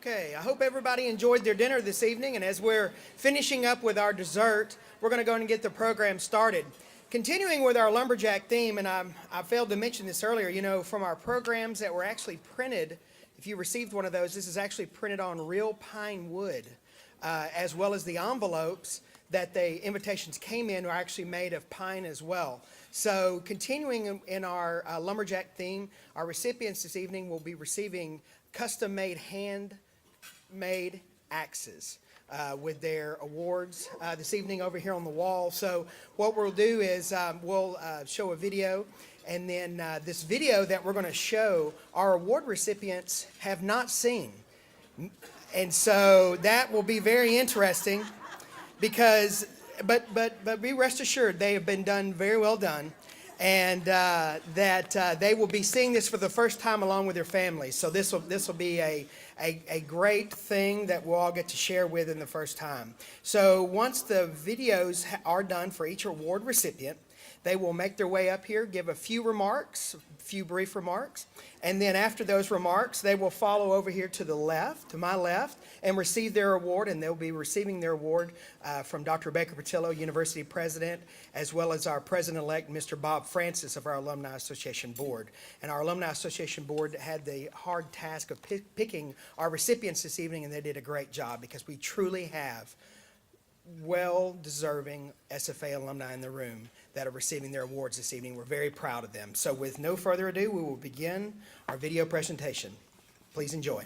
Okay, I hope everybody enjoyed their dinner this evening, and as we're finishing up with our dessert, we're going to go and get the program started. Continuing with our lumberjack theme, and I failed to mention this earlier, you know, from our programs that were actually printed, if you received one of those, this is actually printed on real pine wood, as well as the envelopes that the invitations came in are actually made of pine as well. So continuing in our lumberjack theme, our recipients this evening will be receiving custom-made, hand-made axes with their awards this evening over here on the wall. So what we'll do is we'll show a video, and then this video that we're going to show, our award recipients have not seen. And so that will be very interesting because, but be rest assured, they have been done very well done. And that they will be seeing this for the first time along with their families. So this will be a great thing that we'll all get to share with in the first time. So once the videos are done for each award recipient, they will make their way up here, give a few brief remarks, and then after those remarks, they will follow over here to the left, to my left, and receive their award, and they'll be receiving their award from Dr. Baker Patillo, University President, as well as our President-elect, Mr. Bob Francis of our Alumni Association Board. And our Alumni Association Board had the hard task of picking our recipients this evening, and they did a great job because we truly have well-deserving SFA alumni in the room that are receiving their awards this evening. We're very proud of them. So with no further ado, we will begin our video presentation. Please enjoy.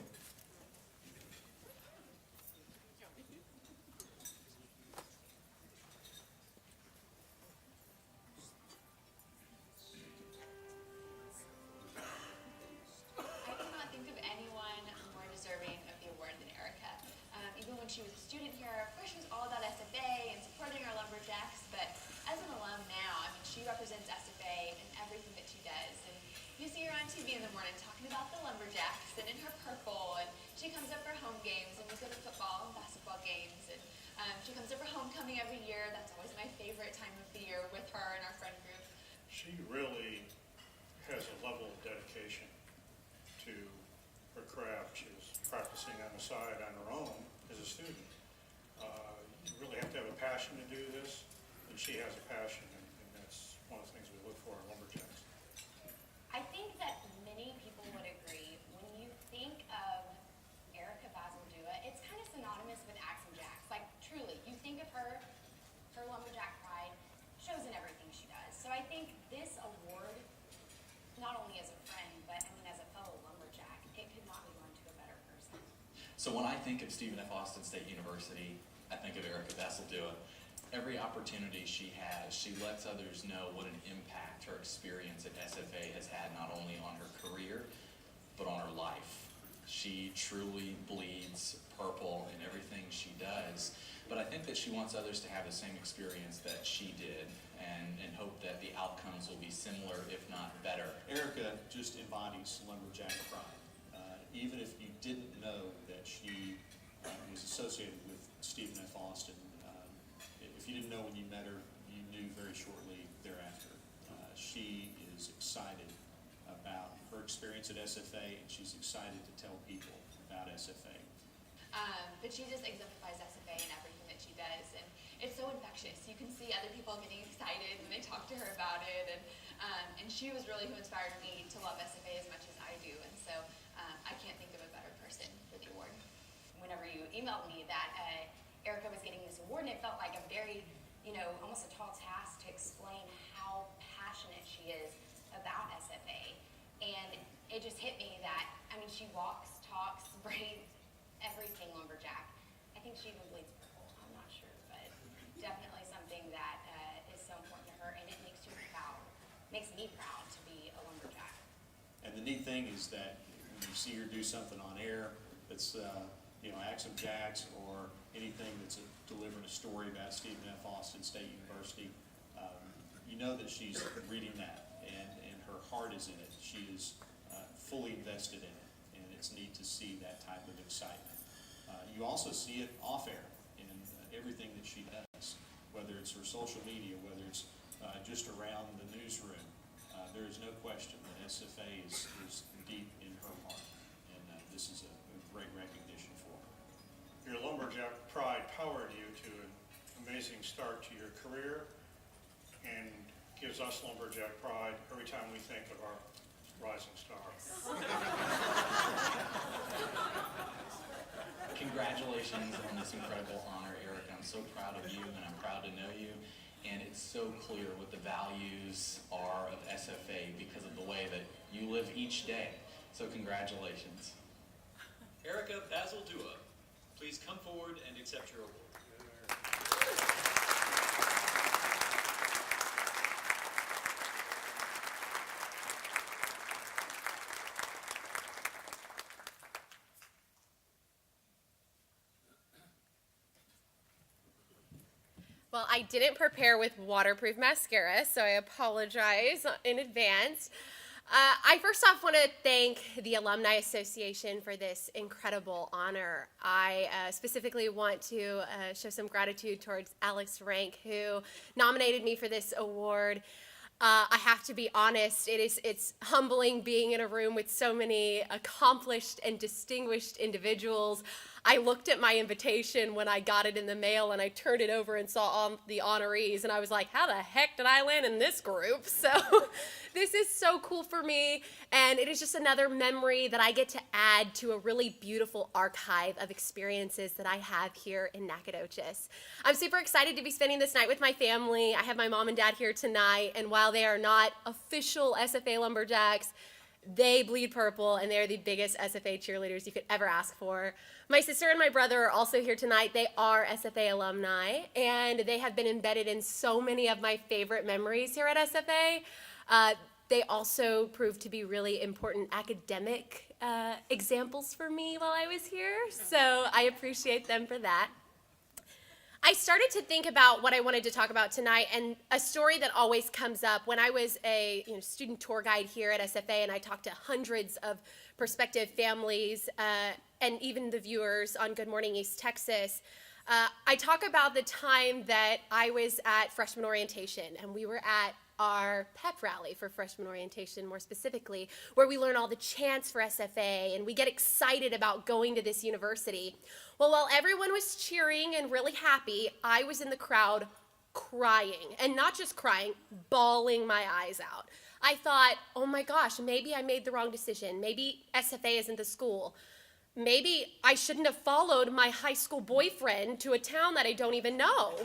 She was a student here. Of course, she was all about SFA and supporting our lumberjacks, but as an alum now, I mean, she represents SFA in everything that she does. And you see her on TV in the morning talking about the lumberjacks and in her purple, and she comes up for home games, and we go to football and basketball games, and she comes up for homecoming every year. That's always my favorite time of the year with her and our friend group. She really has a level of dedication to her craft. She was practicing on the side on her own as a student. You really have to have a passion to do this, and she has a passion, and that's one of the things we look for in lumberjacks. I think that many people would agree. When you think of Erica Basildua, it's kind of synonymous with Axe and Jacks. Like, truly, you think of her lumberjack pride shows in everything she does. So I think this award, not only as a friend, but I mean as a fellow lumberjack, it could not be going to a better person. So when I think of Stephen F. Austin State University, I think of Erica Basildua. Every opportunity she has, she lets others know what an impact her experience at SFA has had not only on her career, but on her life. She truly bleeds purple in everything she does, but I think that she wants others to have the same experience that she did and hope that the outcomes will be similar, if not better. Erica just embodies lumberjack pride. Even if you didn't know that she was associated with Stephen F. Austin, if you didn't know when you met her, you knew very shortly thereafter. She is excited about her experience at SFA, and she's excited to tell people about SFA. But she just exemplifies SFA in everything that she does, and it's so infectious. You can see other people getting excited when they talk to her about it, and she was really who inspired me to love SFA as much as I do, and so I can't think of a better person for the award. Whenever you emailed me that Erica was getting this award, and it felt like a very, almost a tall task to explain how passionate she is about SFA, and it just hit me that, I mean, she walks, talks, breathes, everything lumberjack. I think she even bleeds purple, I'm not sure, but definitely something that is so important to her, and it makes you proud, makes me proud to be a lumberjack. And the neat thing is that when you see her do something on air that's, Axe and Jacks, or anything that's delivering a story about Stephen F. Austin State University, you know that she's reading that, and her heart is in it. She is fully invested in it, and it's neat to see that type of excitement. You also see it off air in everything that she does, whether it's her social media, whether it's just around the newsroom. There is no question that SFA is deep in her heart, and this is a great recognition your lumberjack pride powered you to an amazing start to your career and gives us lumberjack pride every time we think of our rising star. Congratulations on this incredible honor, Eric. I'm so proud of you, and I'm proud to know you. And it's so clear what the values are of SFA because of the way that you live each day. So congratulations. Erica Bazaldua, please come forward and accept your award. Well, I didn't prepare with waterproof mascara, so I apologize in advance. I first off want to thank the Alumni Association for this incredible honor. I specifically want to show some gratitude towards Alex Rank, who nominated me for this award. I have to be honest, it's humbling being in a room with so many accomplished and distinguished individuals. I looked at my invitation when I got it in the mail, and I turned it over and saw the honorees, and I was like, how the heck did I land in this group? So this is so cool for me, and it is just another memory that I get to add to a really beautiful archive of experiences that I have here in Nacogdoches. I'm super excited to be spending this night with my family. I have my mom and dad here tonight, and while they are not official SFA Lumberjacks, they bleed purple, and they're the biggest SFA cheerleaders you could ever ask for. My sister and my brother are also here tonight. They are SFA alumni, and they have been embedded in so many of my favorite memories here at SFA. They also proved to be really important academic examples for me while I was here, so I appreciate them for that. I started to think about what I wanted to talk about tonight, and a story that always comes up when I was a student tour guide here at SFA, and I talked to hundreds of prospective families and even the viewers on Good Morning East Texas. I talk about the time that I was at freshman orientation, and we were at our pep rally for freshman orientation, more specifically, where we learn all the chants for SFA, and we get excited about going to this university. Well, while everyone was cheering and really happy, I was in the crowd crying, and not just crying, bawling my eyes out. I thought, oh my gosh, maybe I made the wrong decision. Maybe SFA isn't the school. Maybe I shouldn't have followed my high school boyfriend to a town that I don't even know.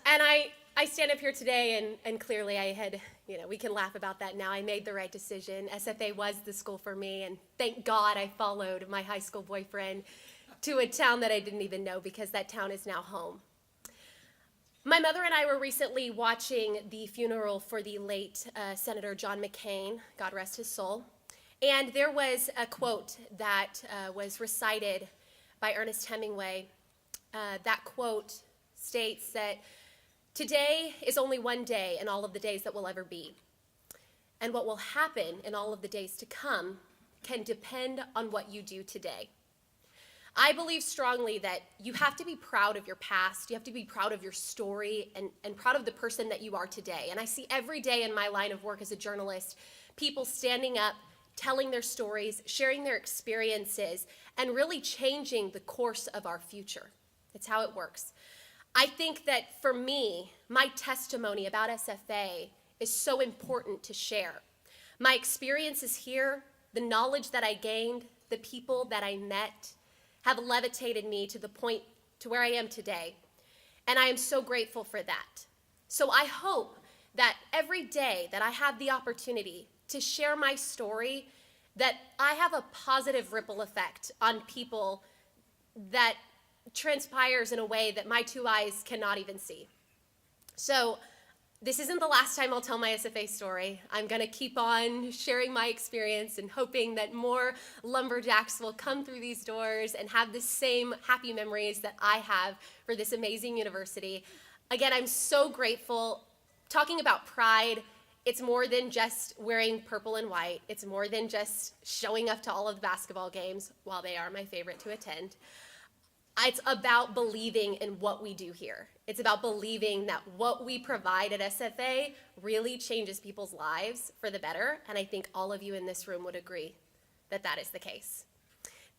And I stand up here today, and clearly I had, we can laugh about that now. I made the right decision. SFA was the school for me, and thank God I followed my high school boyfriend to a town that I didn't even know, because that town is now home. My mother and I were recently watching the funeral for the late Senator John McCain, God rest his soul, and there was a quote that was recited by Ernest Hemingway. That quote states that, "Today is only one day in all of the days that will ever be. And what will happen in all of the days to come can depend on what you do today." I believe strongly that you have to be proud of your past, you have to be proud of your story, and proud of the person that you are today. And I see every day in my line of work as a journalist, people standing up, telling their stories, sharing their experiences, and really changing the course of our future. It's how it works. I think that for me, my testimony about SFA is so important to share. My experiences here, the knowledge that I gained, the people that I met, have levitated me to the point to where I am today. And I am so grateful for that. So I hope that every day that I have the opportunity to share my story, that I have a positive ripple effect on people that transpires in a way that my two eyes cannot even see. So this isn't the last time I'll tell my SFA story. I'm gonna keep on sharing my experience and hoping that more lumberjacks will come through these doors and have the same happy memories that I have for this amazing university. Again, I'm so grateful. Talking about pride, it's more than just wearing purple and white. It's more than just showing up to all of the basketball games, while they are my favorite to attend. It's about believing in what we do here. It's about believing that what we provide at SFA really changes people's lives for the better, and I think all of you in this room would agree that that is the case.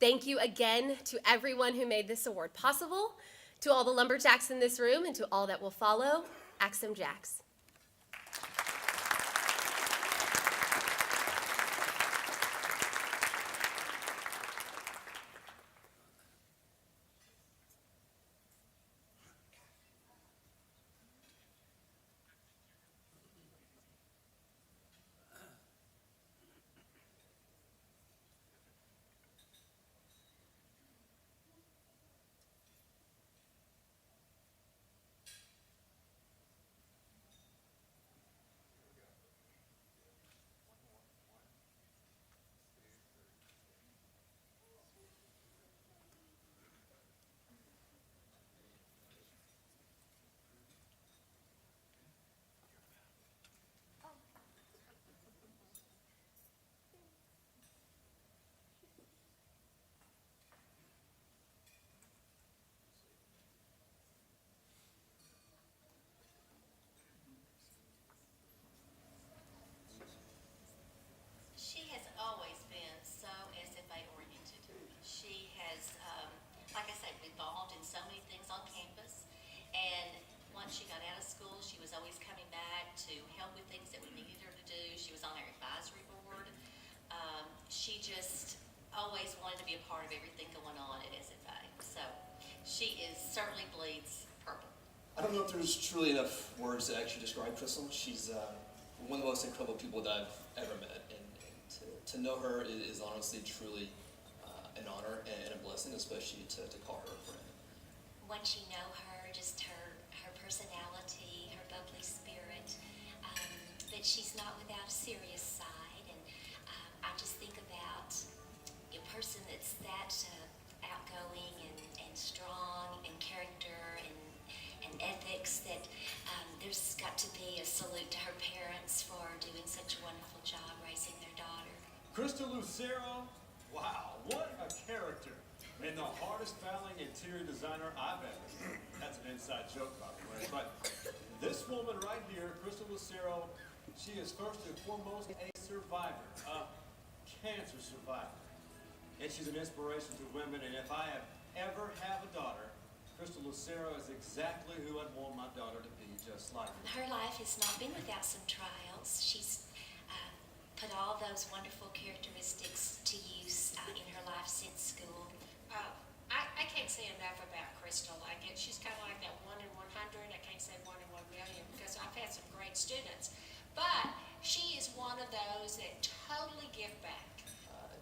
Thank you again to everyone who made this award possible, to all the lumberjacks in this room, and to all that will follow. Axum Jacks. She has always been so SFA oriented. She has, like I said, involved in so many things on campus. And once she got out of school, she was always coming back to help with things that we needed her to do. She was on our advisory board. She just always wanted to be a part of everything going on at SFA. So she certainly bleeds purple. I don't know if there's truly enough words to actually describe Crystal. She's one of the most incredible people that I've ever met, and to know her is honestly, truly an honor and a blessing, especially to call her a friend. Once you know her, just her personality, her bubbly spirit, that she's not without a serious side, and I just think about a person that's that outgoing and strong in character and ethics that there's got to be a salute to her parents for doing such a wonderful job raising their daughter. Crystal Lucero, wow, what a character. And the hardest fouling interior designer I've ever seen. That's an inside joke, by the way. But this woman right here, Crystal Lucero, she is first and foremost a survivor, a cancer survivor. And she's an inspiration to women, and if I ever have a daughter, Crystal Lucero is exactly who I'd want my daughter to be, just like her. Her life has not been without some trials. She's put all those wonderful characteristics to use in her life since school. I can't say enough about Crystal. She's kind of like that 1 in 100. I can't say 1 in 1 million because I've had some great students. But she is one of those that totally give back.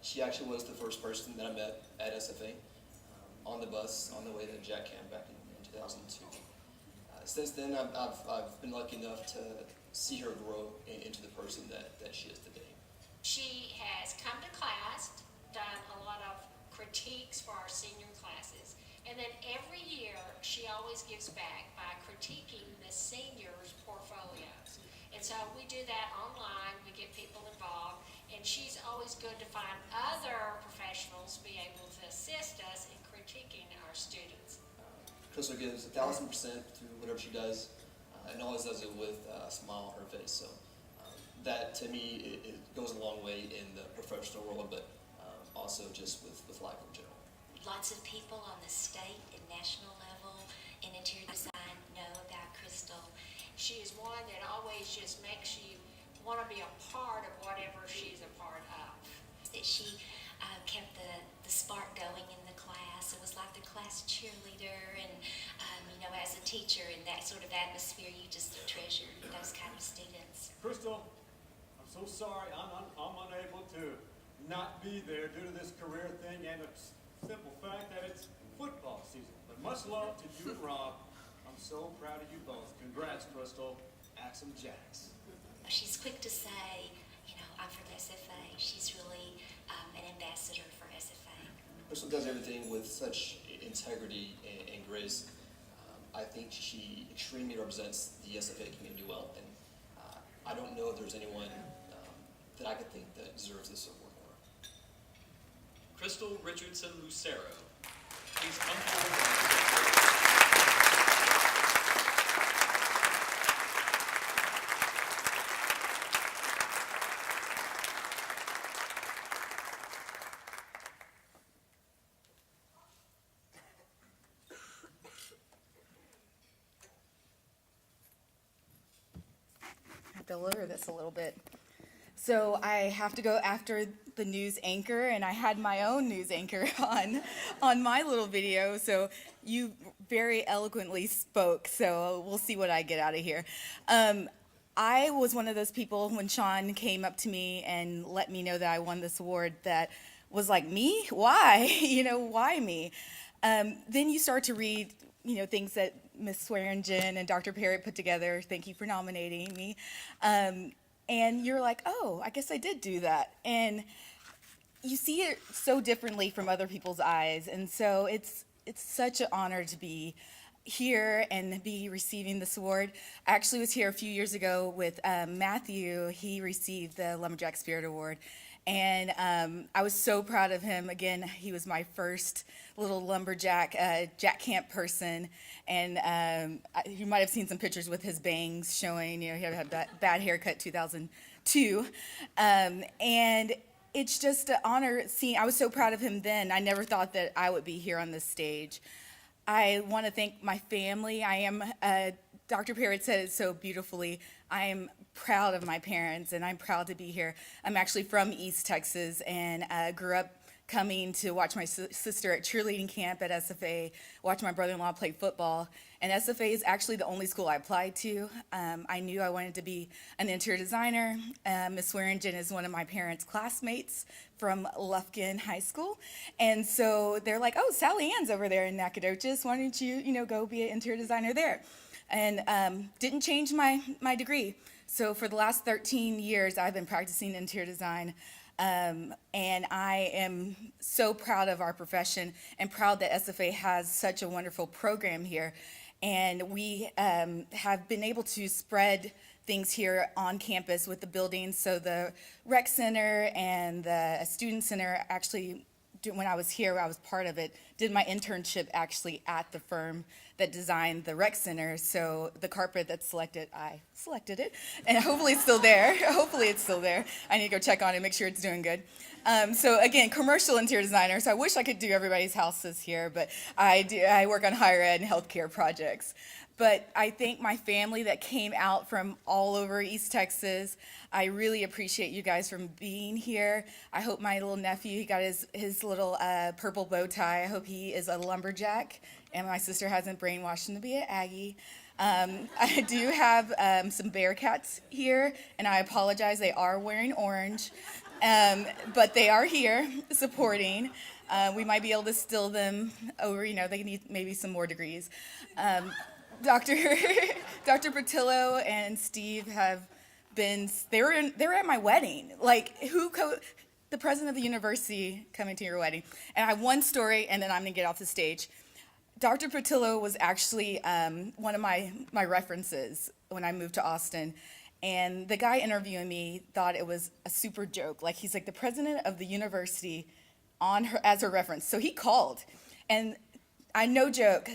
She actually was the first person that I met at SFA on the bus on the way to Jack Camp back in 2002. Since then, I've been lucky enough to see her grow into the person that she is today. She has come to class, done a lot of critiques for our senior classes, and then every year she always gives back by critiquing the seniors' portfolios. And so we do that online, we get people involved, and she's always good to find other professionals be able to assist us in critiquing our students. Crystal gives 1,000% to whatever she does, and always does it with a smile on her face. So that, to me, it goes a long way in the professional world, but also just with life in general. Lots of people on the state and national level in interior design know about Crystal. She is one that always just makes you want to be a part of whatever she's a part of. That she kept the spark going in the class. It was like the class cheerleader, and as a teacher in that sort of atmosphere, you just treasure those kind of students. Crystal, I'm so sorry I'm unable to not be there due to this career thing and a simple fact that it's football season. But much love to you and Rob. I'm so proud of you both. Congrats, Crystal. Axum Jacks. She's quick to say, I'm from SFA. She's really an ambassador for SFA. Crystal does everything with such integrity and grace. I think she extremely represents the SFA community well, and I don't know if there's anyone that I could think that deserves this award more. Crystal Richardson Lucero, please come forward. to lower this a little bit. So I have to go after the news anchor, and I had my own news anchor on my little video. So you very eloquently spoke. So we'll see what I get out of here. I was one of those people when Sean came up to me and let me know that I won this award that was like, me? Why? Why me? Then you start to read, things that Ms. Swearingen and Dr. Parrott put together. Thank you for nominating me. And you're like, oh, I guess I did do that. And you see it so differently from other people's eyes. And so it's such an honor to be here and be receiving this award. I actually was here a few years ago with Matthew. He received the Lumberjack Spirit Award. And I was so proud of him. Again, he was my first little lumberjack jack camp person. And you might have seen some pictures with his bangs showing, he had that bad haircut 2002. And it's just an honor seeing, I was so proud of him then. I never thought that I would be here on this stage. I want to thank my family. I am, Dr. Parrott said it so beautifully, I am proud of my parents, and I'm proud to be here. I'm actually from East Texas, and grew up coming to watch my sister at cheerleading camp at SFA, watch my brother-in-law play football. And SFA is actually the only school I applied to. I knew I wanted to be an interior designer. Ms. Swearingen is one of my parents' classmates from Lufkin High School. And so they're like, oh, Sally Ann's over there in Nacogdoches. Why don't you, go be an interior designer there? And didn't change my degree. So for the last 13 years, I've been practicing interior design. And I am so proud of our profession and proud that SFA has such a wonderful program here. And we have been able to spread things here on campus with the buildings. So the rec center and the student center actually, when I was here, I was part of it, did my internship actually at the firm that designed the rec center. So the carpet that's selected, I selected it, and hopefully it's still there. Hopefully it's still there. I need to go check on it, make sure it's doing good. So again, commercial interior designer. So I wish I could do everybody's houses here, but I work on higher ed and healthcare projects. But I thank my family that came out from all over East Texas. I really appreciate you guys from being here. I hope my little nephew, he got his little purple bow tie. I hope he is a lumberjack, and my sister hasn't brainwashed him to be an Aggie. I do have some Bearcats here, and I apologize, they are wearing orange. But they are here supporting. We might be able to still them over, they need maybe some more degrees. Dr. Bertillo and Steve have been, they were at my wedding. Like, the president of the university coming to your wedding. And I have one story, and then I'm gonna get off the stage. Dr. Bertillo was actually one of my references when I moved to Austin. And the guy interviewing me thought it was a super joke. Like, he's like, the president of the university as her reference. So he called. And no joke,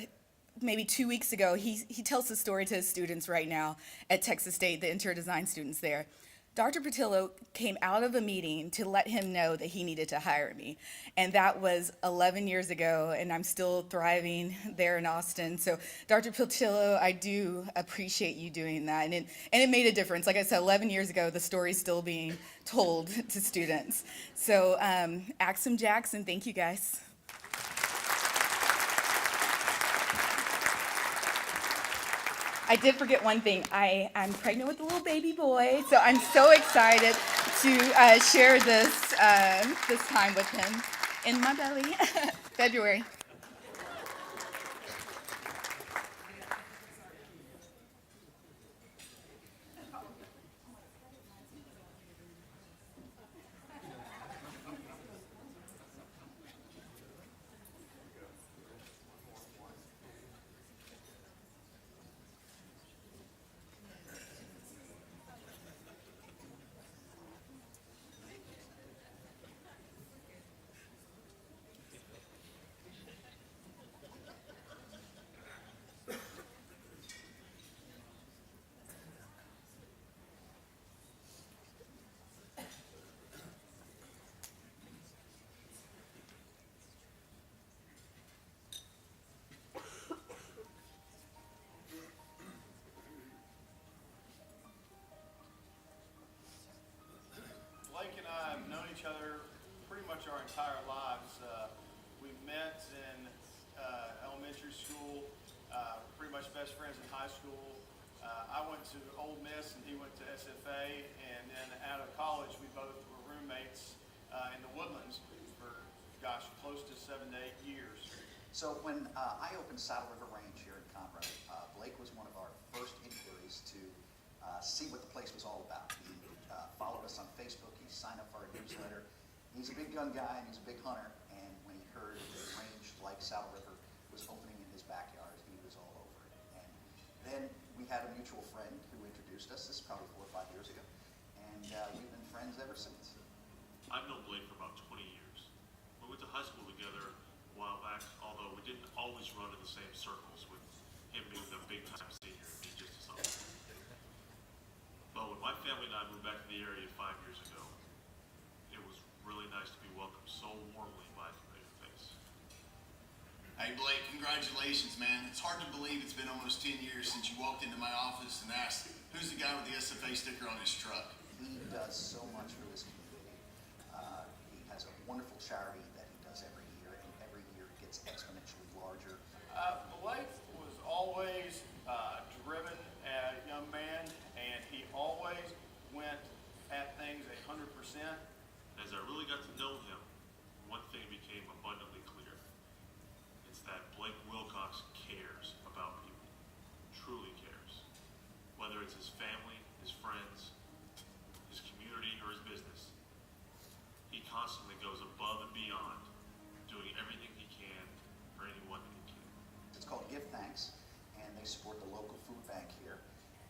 maybe 2 weeks ago, he tells the story to his students right now at Texas State, the interior design students there. Dr. Bertillo came out of a meeting to let him know that he needed to hire me. And that was 11 years ago, and I'm still thriving there in Austin. So Dr. Bertillo, I do appreciate you doing that. And it made a difference. Like I said, 11 years ago, the story's still being told to students. So Axum Jackson, thank you guys. I did forget one thing. I'm pregnant with a little baby boy, so I'm so excited to share this time with him in my belly. February. much our entire lives. We met in elementary school, pretty much best friends in high school. I went to Ole Miss and he went to SFA, and then out of college we both were roommates in the Woodlands for, gosh, close to 7 to 8 years. So when I opened Saddle River Range here in Conroe, Blake was one of our first inquiries to see what the place was all about. He followed us on Facebook, he signed up for our newsletter. He's a big gun guy and he's a big hunter, and when he heard that a range like Saddle River was opening in his backyard, he was all over it. And then we had a mutual friend who introduced us. This is probably 4 or 5 years ago, and we've been friends ever since. I've known Blake for about 20 years. We went to high school together a while back, although we didn't always run in the same circles, with him being the big-time senior and me just a sophomore. But when my family and I moved back to the area 5 years ago, it was really nice to be welcomed so warmly by a familiar face. Hey Blake, congratulations, man. It's hard to believe it's been almost 10 years since you walked into my office and asked, who's the guy with the SFA sticker on his truck? He does so much for this community. He has a wonderful charity that he does every year, and every year it gets exponentially larger. Blake was always driven as a young man, and he always went at things 100%. As I really got to know him, one thing became abundantly clear. It's that Blake Wilcox cares about people, truly cares. Whether it's his family, his friends, his community, or his business, he constantly goes above and beyond, doing everything he can for anyone that he can. It's called Give Thanks, and they support the local food bank here,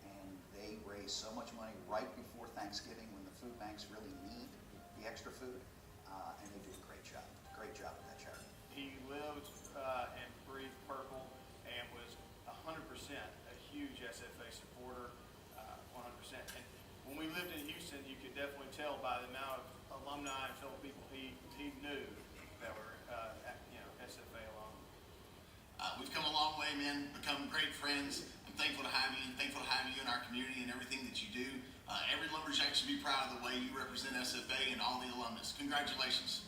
and they raise so much money right before Thanksgiving when the food banks really need the extra food, and they do a great job with that charity. He lived and breathed purple and was 100% a huge SFA supporter, 100%. And when we lived in Houston, you could definitely tell by the amount of alumni and fellow people he knew that were SFA alum. We've come a long way, man, become great friends. I'm thankful to have you, and thankful to have you in our community and everything that you do. Every lumberjack should be proud of the way you represent SFA and all the alumnus. Congratulations.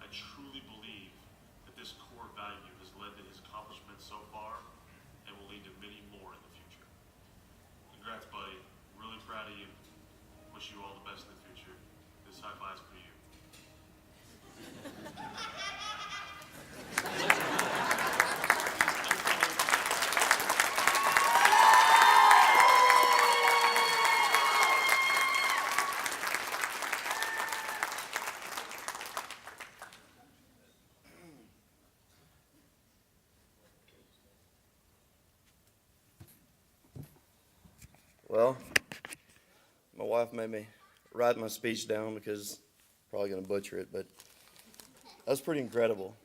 I truly believe that this core value has led to his accomplishments so far and will lead to many more in the future. Congrats, buddy. Really proud of you. Wish you all the best in the future. This high five's for you. Well, my wife made me write my speech down because I'm probably going to butcher it, but that's pretty incredible.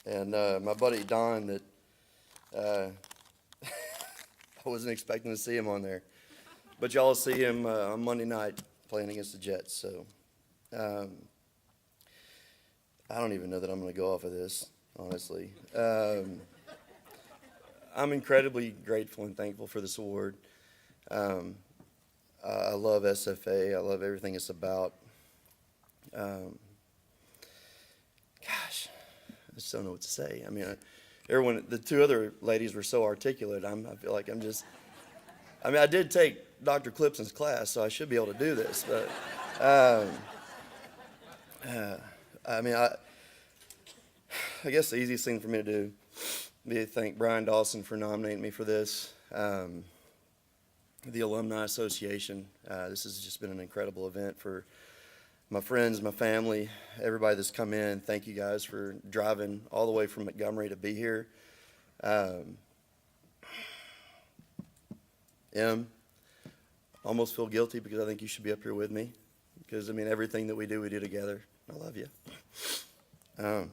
And my buddy Don, that I wasn't expecting to see him on there, but y'all see him on Monday night playing against the Jets. So I don't even know that I'm going to go off of this, honestly. I'm incredibly grateful and thankful for this award. I love SFA. I love everything it's about. Gosh, I just don't know what to say. I mean, everyone, the two other ladies were so articulate. I feel like I did take Dr. Clipson's class, so I should be able to do this. But, I guess the easiest thing for me to do would be to thank Brian Dawson for nominating me for this. The Alumni Association. This has just been an incredible event for my friends, my family, everybody that's come in. Thank you guys for driving all the way from Montgomery to be here. Almost feel guilty because I think you should be up here with me because, everything that we do together. I love you. I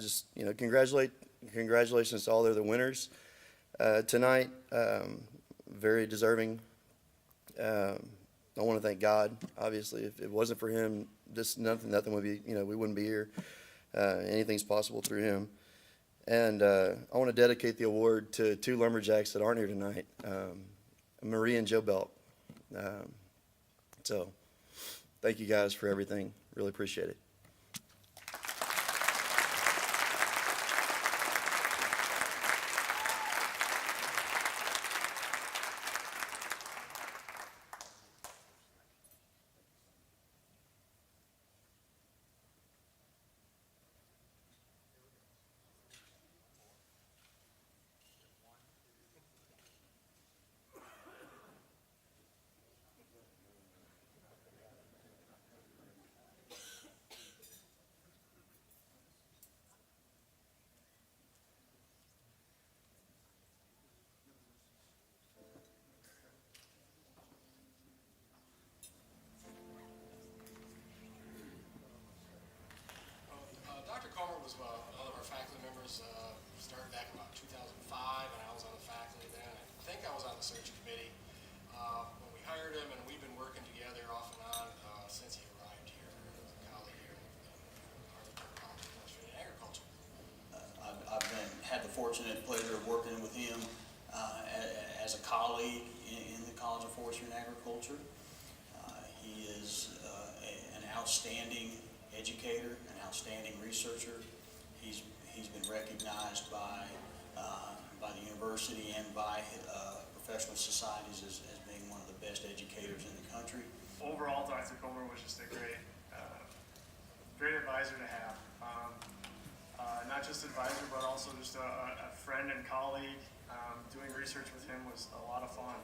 just, congratulations to all the other winners. Tonight, very deserving. I want to thank God. Obviously, if it wasn't for Him, nothing would be. We wouldn't be here. Anything's possible through Him. And I want to dedicate the award to two lumberjacks that aren't here tonight, Marie and Joe Belk. So thank you guys for everything. Really appreciate it. Dr. Comer was one of our faculty members, started back in about 2005, and I was on the faculty then. I think I was on the search committee when we hired him, and we've been working together off and on since he arrived here as a colleague here in Arlington College of Forestry and Agriculture. I've had the fortunate pleasure of working with him as a colleague in the College of Forestry and Agriculture. He is an outstanding educator, an outstanding researcher. He's been recognized by the university and by professional societies as being one of the best educators in the country. Overall, Dr. Comer was just a great advisor to have. Not just advisor, but also just a friend and colleague. Doing research with him was a lot of fun.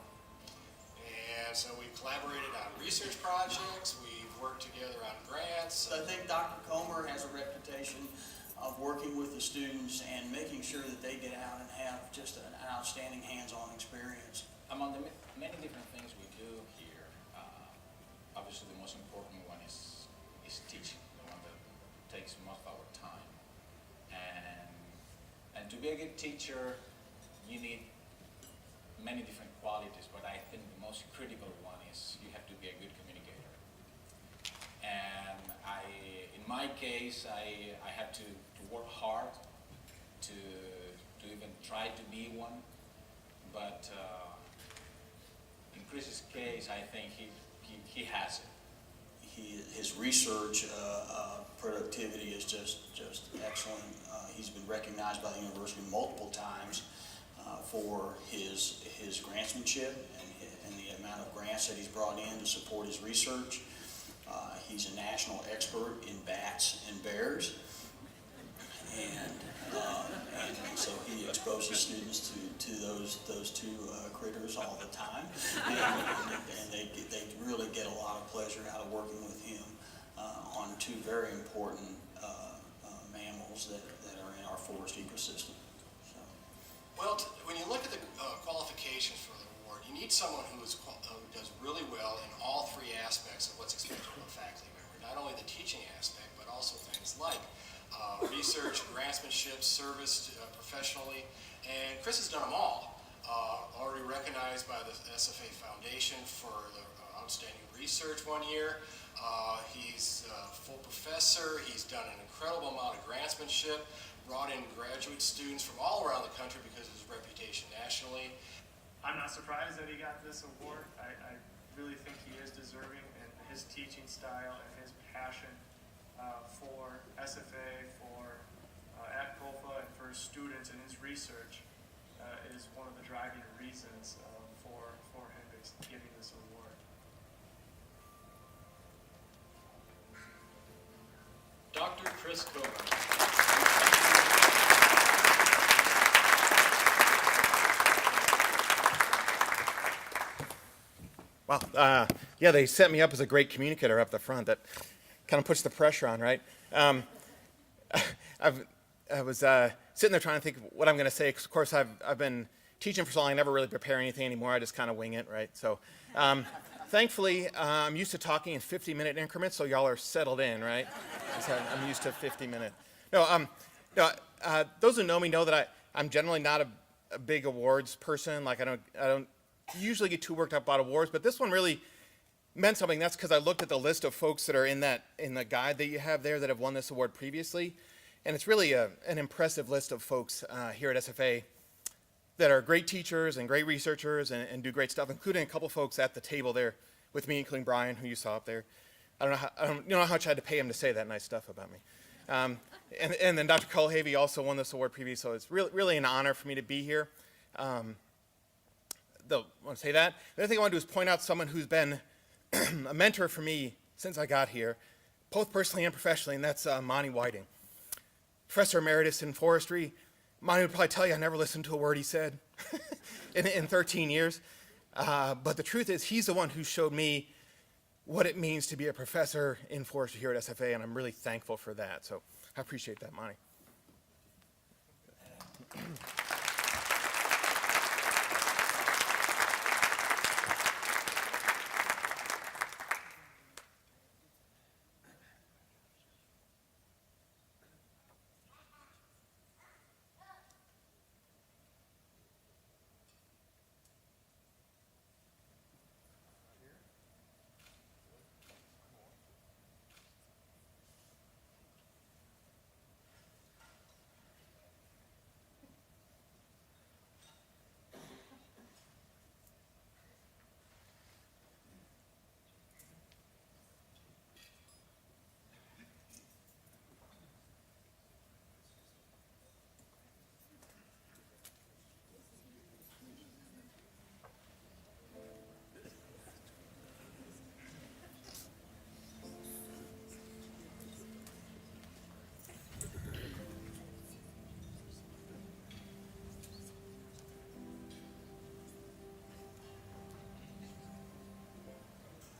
And so we collaborated on research projects, we've worked together on grants. I think Dr. Comer has a reputation of working with the students and making sure that they get out and have just an outstanding hands-on experience. Among the many different things we do here, obviously the most important one is teaching, the one that takes most of our time. And to be a good teacher, you need many different qualities, but I think the most critical one is you have to be a good communicator. And in my case, I have to work hard to even try to be one, but in Chris's case, I think he has it. His research productivity is just excellent. He's been recognized by the university multiple times for his grantsmanship and the amount of grants that he's brought in to support his research. He's a national expert in bats and bears, and so he exposes students to those two critters all the time, and they really get a lot of pleasure out of working with him on two very important mammals that are in our forest ecosystem. Well, when you look at the qualifications for the award, you need someone who does really well in all three aspects of what's expected of a faculty member. Not only the teaching aspect, but also things like research, grantsmanship, service professionally. And Chris has done them all. Already recognized by the SFA Foundation for the outstanding research one year. He's a full professor. He's done an incredible amount of grantsmanship. Brought in graduate students from all around the country because of his reputation nationally. I'm not surprised that he got this award. I really think he is deserving, and his teaching style and his passion for SFA, for ACOFA, and for his students and his research is one of the driving reasons for him getting this award. Dr. Chris Comer. Wow. Yeah, they set me up as a great communicator up the front. That kind of puts the pressure on, right? I was sitting there trying to think what I'm going to say. 'Cause of course, I've been teaching for so long, I never really prepare anything anymore. I just kind of wing it, right? So thankfully, I'm used to talking in 50-minute increments, so y'all are settled in, right? I'm used to 50-minute. Those who know me know that I'm generally not a big awards person. Like I don't usually get too worked up about awards, but this one really meant something. That's because I looked at the list of folks that are in the guide that you have there that have won this award previously, and it's really an impressive list of folks here at SFA that are great teachers and great researchers and do great stuff, including a couple folks at the table there with me, including Brian, who you saw up there. I don't know how much I had to pay him to say that nice stuff about me. And then Dr. Culhavy also won this award previously, so it's really an honor for me to be here. I want to say that. The other thing I want to do is point out someone who's been a mentor for me since I got here, both personally and professionally, and that's Monty Whiting. Professor Emeritus in Forestry. Monty would probably tell you I never listened to a word he said in 13 years. But the truth is, he's the one who showed me what it means to be a professor in forestry here at SFA, and I'm really thankful for that. So I appreciate that, Monty.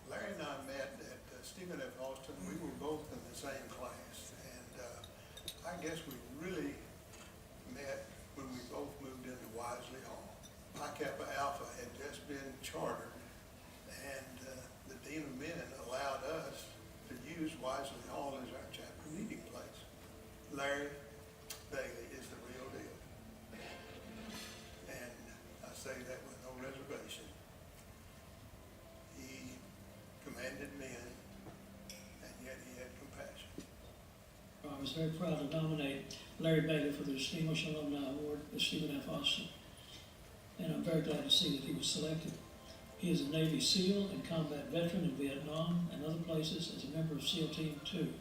Larry and I met at Stephen F. Austin. We were both in the same class, and I guess we really met when we both moved into Wisely Hall. Pi Kappa Alpha had just been chartered, and the Dean of Men allowed us to use Wisely Hall as our chapter meeting place. Larry Bailey is the real deal, and I say that with no reservation. He commanded men, and yet he had compassion. I was very proud to nominate Larry Bailey for the Distinguished Alumni Award at Stephen F. Austin, and I'm very glad to see that he was selected. He is a Navy SEAL and combat veteran in Vietnam and other places as a member of SEAL Team 2.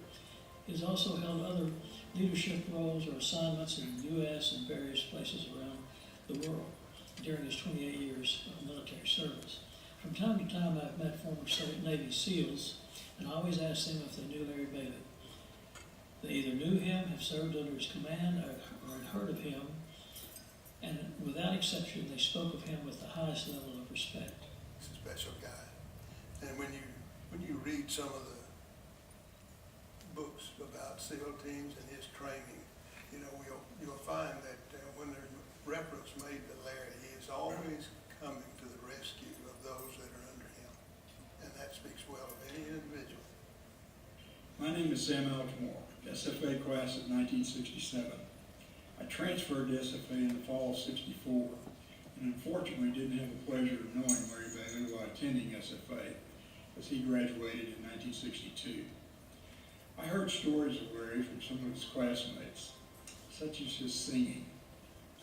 He has also held other leadership roles or assignments in the U.S. and various places around the world during his 28 years of military service. From time to time, I've met former Navy SEALs, and I always asked them if they knew Larry Bailey. They either knew him, have served under his command, or had heard of him, and without exception, they spoke of him with the highest level of respect. He's a special guy. And when you read some of the books about SEAL teams and his training, you'll find that when there's reference made to Larry, he is always coming to the rescue of those that are under him. And that speaks well of any individual. My name is Sam Altamore, SFA class of 1967. I transferred to SFA in the fall of '64, and unfortunately didn't have the pleasure of knowing Larry Bailey while attending SFA, as he graduated in 1962. I heard stories of Larry from some of his classmates, such as his singing.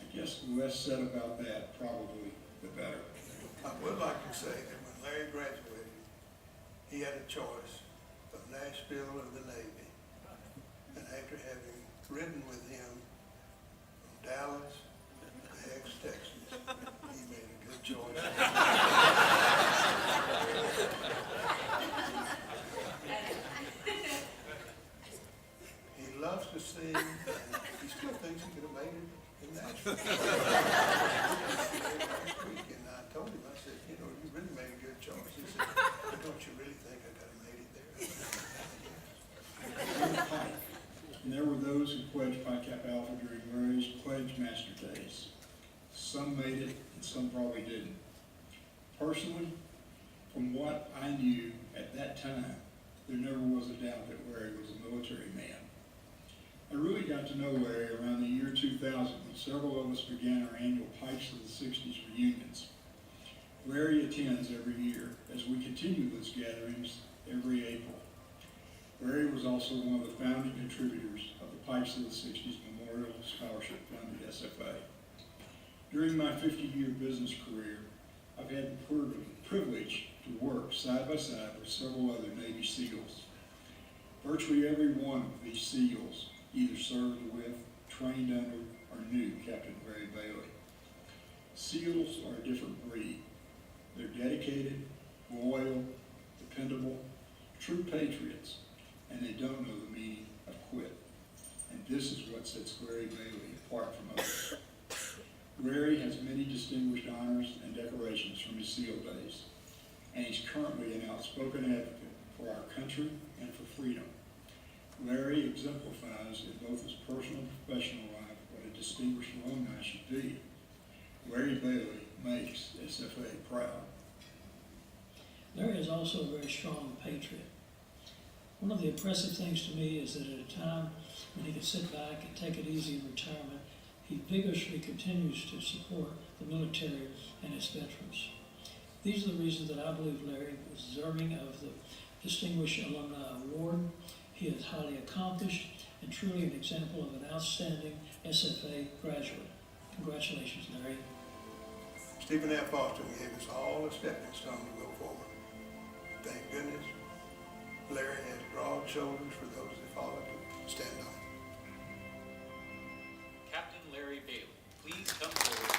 I guess the less said about that, probably the better. I would like to say that when Larry graduated, he had a choice of Nashville or the Navy. And after having ridden with him from Dallas to Texas, he made a good choice. He loves to sing, and he still thinks he could have made it in Nashville. Last week, and I told him, I said, you really made a good choice. He said, but don't you really think I could have made it there? And there were those who pledged Pi Kappa Alpha during Larry's Pledge Master Days. Some made it, and some probably didn't. Personally, from what I knew at that time, there never was a doubt that Larry was a military man. I really got to know Larry around the year 2000 when several of us began our annual Pipes of the 60s reunions. Larry attends every year as we continue those gatherings every April. Larry was also one of the founding contributors of the Pipes of the 60s Memorial Scholarship Fund at SFA. During my 50-year business career, I've had the privilege to work side by side with several other Navy SEALs. Virtually every one of these SEALs either served with, trained under, or knew Captain Larry Bailey. SEALs are a different breed. They're dedicated, loyal, dependable, true patriots, and they don't know the meaning of quit. And this is what sets Larry Bailey apart from others. Larry has many distinguished honors and decorations from his SEAL days, and he's currently an outspoken advocate for our country and for freedom. Larry exemplifies in both his personal and professional life what a distinguished alumni should be. Larry Bailey makes SFA proud. Larry is also a very strong patriot. One of the impressive things to me is that at a time when he could sit back and take it easy in retirement, he vigorously continues to support the military and its veterans. These are the reasons that I believe Larry is deserving of the Distinguished Alumni Award. He is highly accomplished and truly an example of an outstanding SFA graduate. Congratulations, Larry. Stephen F. Austin gave us all a stepping stone to go forward. Thank goodness Larry has broad shoulders for those that follow to stand on. Captain Larry Bailey, please come forward.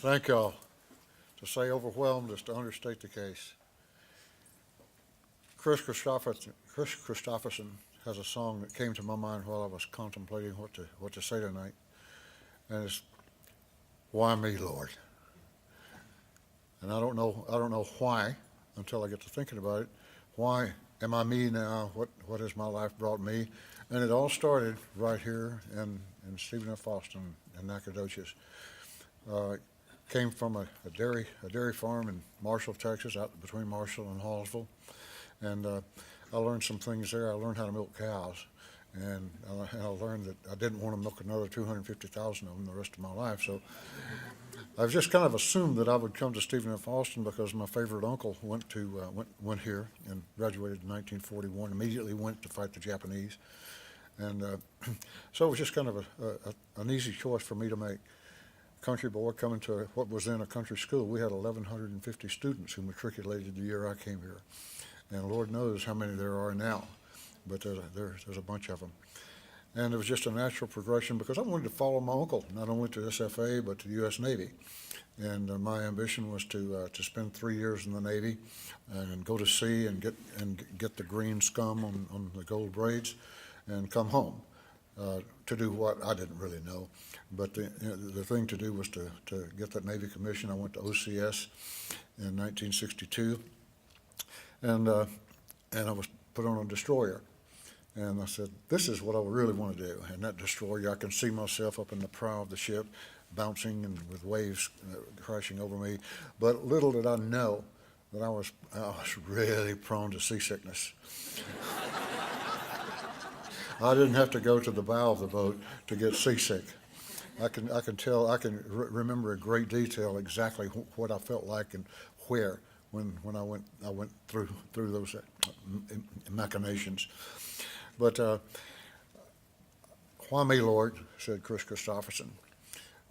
Thank y'all. To say overwhelmed is to understate the case. Chris Christopherson has a song that came to my mind while I was contemplating what to say tonight, and it's "Why Me, Lord?" And I don't know why until I get to thinking about it. Why am I me now? What has my life brought me? And it all started right here in Stephen F. Austin in Nacogdoches. Came from a dairy farm in Marshall, Texas, out between Marshall and Hallsville, and I learned some things there. I learned how to milk cows, and I learned that I didn't want to milk another 250,000 of them the rest of my life. So I've just kind of assumed that I would come to Stephen F. Austin because my favorite uncle went here and graduated in 1941. Immediately went to fight the Japanese, and so it was just kind of an easy choice for me to make. Country boy coming to what was then a country school. We had 1,150 students who matriculated the year I came here, and Lord knows how many there are now, but there's a bunch of them. And it was just a natural progression because I wanted to follow my uncle, not only to SFA but to the U.S. Navy. And my ambition was to spend 3 years in the Navy and go to sea and get the green scum on the gold braids and come home. To do what I didn't really know, but the thing to do was to get that Navy commission. I went to OCS in 1962, and I was put on a destroyer, and I said, this is what I really want to do. And that destroyer, I can see myself up in the prow of the ship, bouncing and with waves crashing over me. But little did I know that I was really prone to seasickness. I didn't have to go to the bow of the boat to get seasick. I can remember in great detail exactly what I felt like and where when I went through those machinations. But why me, Lord? Said Chris Christopherson.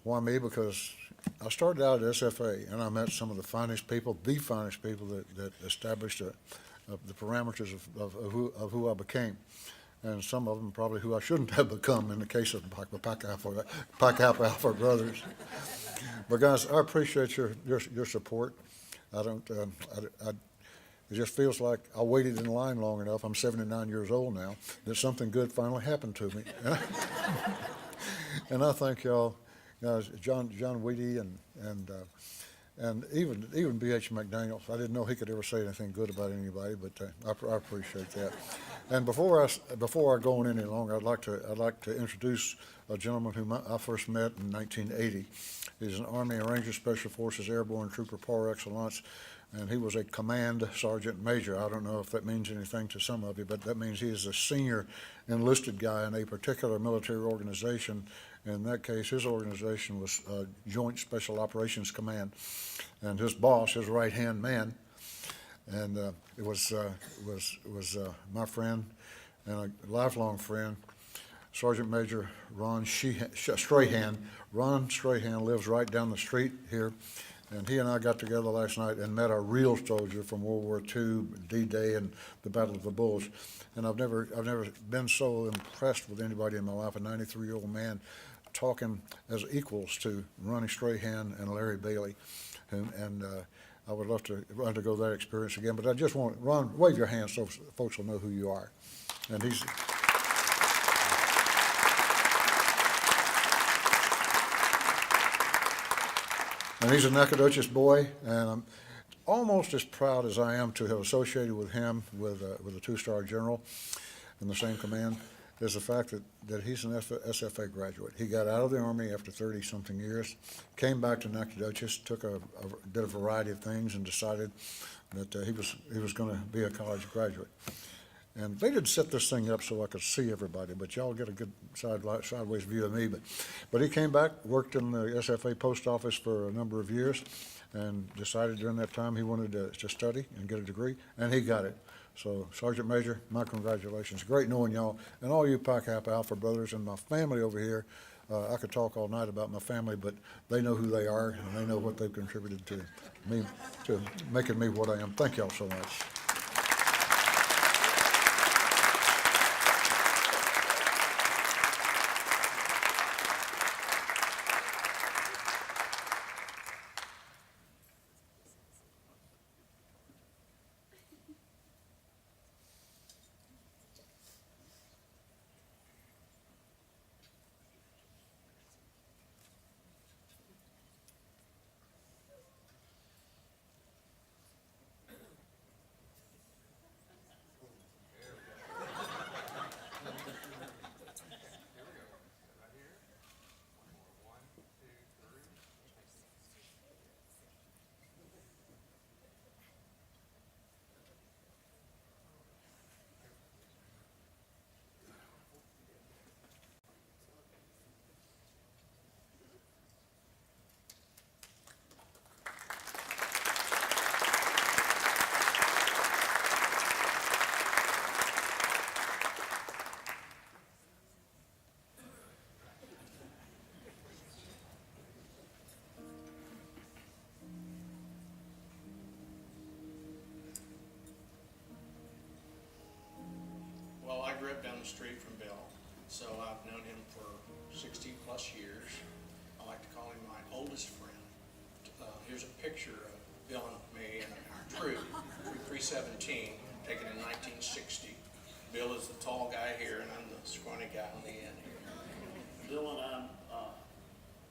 Why me? Because I started out at SFA and I met some of the finest people that established the parameters of who I became. And some of them probably who I shouldn't have become in the case of the Pi Alpha brothers. But guys, I appreciate your support. It just feels like I waited in line long enough. I'm 79 years old now. That something good finally happened to me. And I thank y'all, guys, John Weedy and even B.H. McDaniels. I didn't know he could ever say anything good about anybody, but I appreciate that. And before I go on any longer, I'd like to introduce a gentleman whom I first met in 1980. He's an Army Ranger Special Forces Airborne Trooper par excellence. and he was a command sergeant major. I don't know if that means anything to some of you, but that means he is a senior enlisted guy in a particular military organization. In that case, his organization was Joint Special Operations Command, and his boss, his right-hand man, and it was my friend and a lifelong friend, Sergeant Major Ron Strahan. Ron Strahan lives right down the street here, and he and I got together last night and met a real soldier from World War II, D-Day, and the Battle of the Bulge. And I've never been so impressed with anybody in my life. A 93-year-old man talking as equals to Ronnie Strahan and Larry Bailey, and I would love to undergo that experience again. But I just want Ron, wave your hand so folks will know who you are. And he's. And he's a Nacogdoches boy, and I'm almost as proud as I am to have associated with him, with a two-star general in the same command, is the fact that he's an SFA graduate. He got out of the Army after 30-something years, came back to Nacogdoches, did a variety of things, and decided that he was going to be a college graduate. And they did set this thing up so I could see everybody, but y'all get a good sideways view of me. But he came back, worked in the SFA post office for a number of years, and decided during that time he wanted to study and get a degree, and he got it. So, Sergeant Major, my congratulations. Great knowing y'all, and all you Pi Kappa Alpha brothers and my family over here. I could talk all night about my family, but they know who they are, and they know what they've contributed to me, to making me what I am. Thank y'all so much. Well, I grew up down the street from Bill, so I've known him for 60 plus years. I like to call him my oldest friend. Here's a picture of Bill and me and our troop, Troop 317, taken in 1960. Bill is the tall guy here, and I'm the scrawny guy on the end here. Bill and I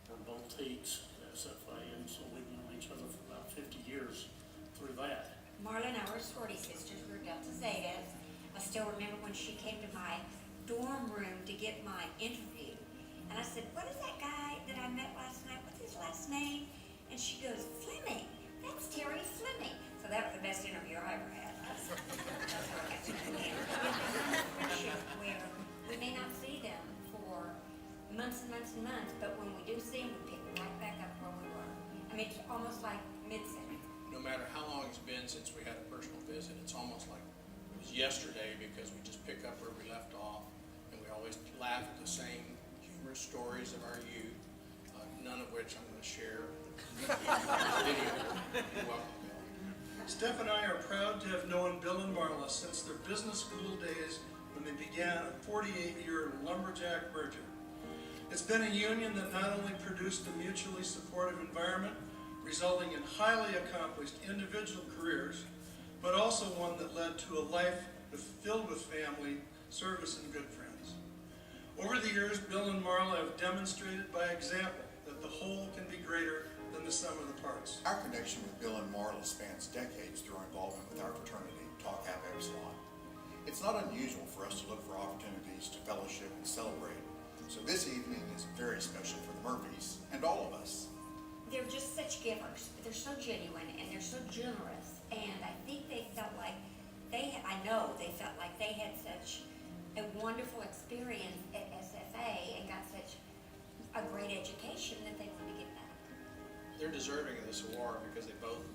were both teaks at SFA, and so we've known each other for about 50 years through that. Marla and I were sorority sisters. We were Delta Zetas. I still remember when she came to my dorm room to get my interview. And I said, what is that guy that I met last night? What's his last name? And she goes, Fleming. That's Terry Fleming. So that was the best interview I ever had. That's how I got to know him. Where we may not see them for months and months and months, but when we do see them, we pick right back up where we were. I mean, it's almost like mid-century. No matter how long it's been since we had a personal visit, it's almost like it was yesterday, because we just pick up where we left off, and we always laugh at the same humorous stories of our youth, none of which I'm going to share video. You're welcome, Bill. Steph and I are proud to have known Bill and Marla since their business school days when they began a 48-year lumberjack merger. It's been a union that not only produced a mutually supportive environment, resulting in highly accomplished individual careers, but also one that led to a life filled with family, service, and good friends. Over the years, Bill and Marla have demonstrated by example that the whole can be greater than the sum of the parts. Our connection with Bill and Marla spans decades through our involvement with our fraternity, Tau Kappa Epsilon. It's not unusual for us to look for opportunities to fellowship and celebrate, so this evening is very special for the Murphys and all of us. They're just such givers. They're so genuine and they're so generous. And I think they felt like I know they felt like they had such a wonderful experience at SFA and got such a great education that they wanted to get back. They're deserving of this award because they both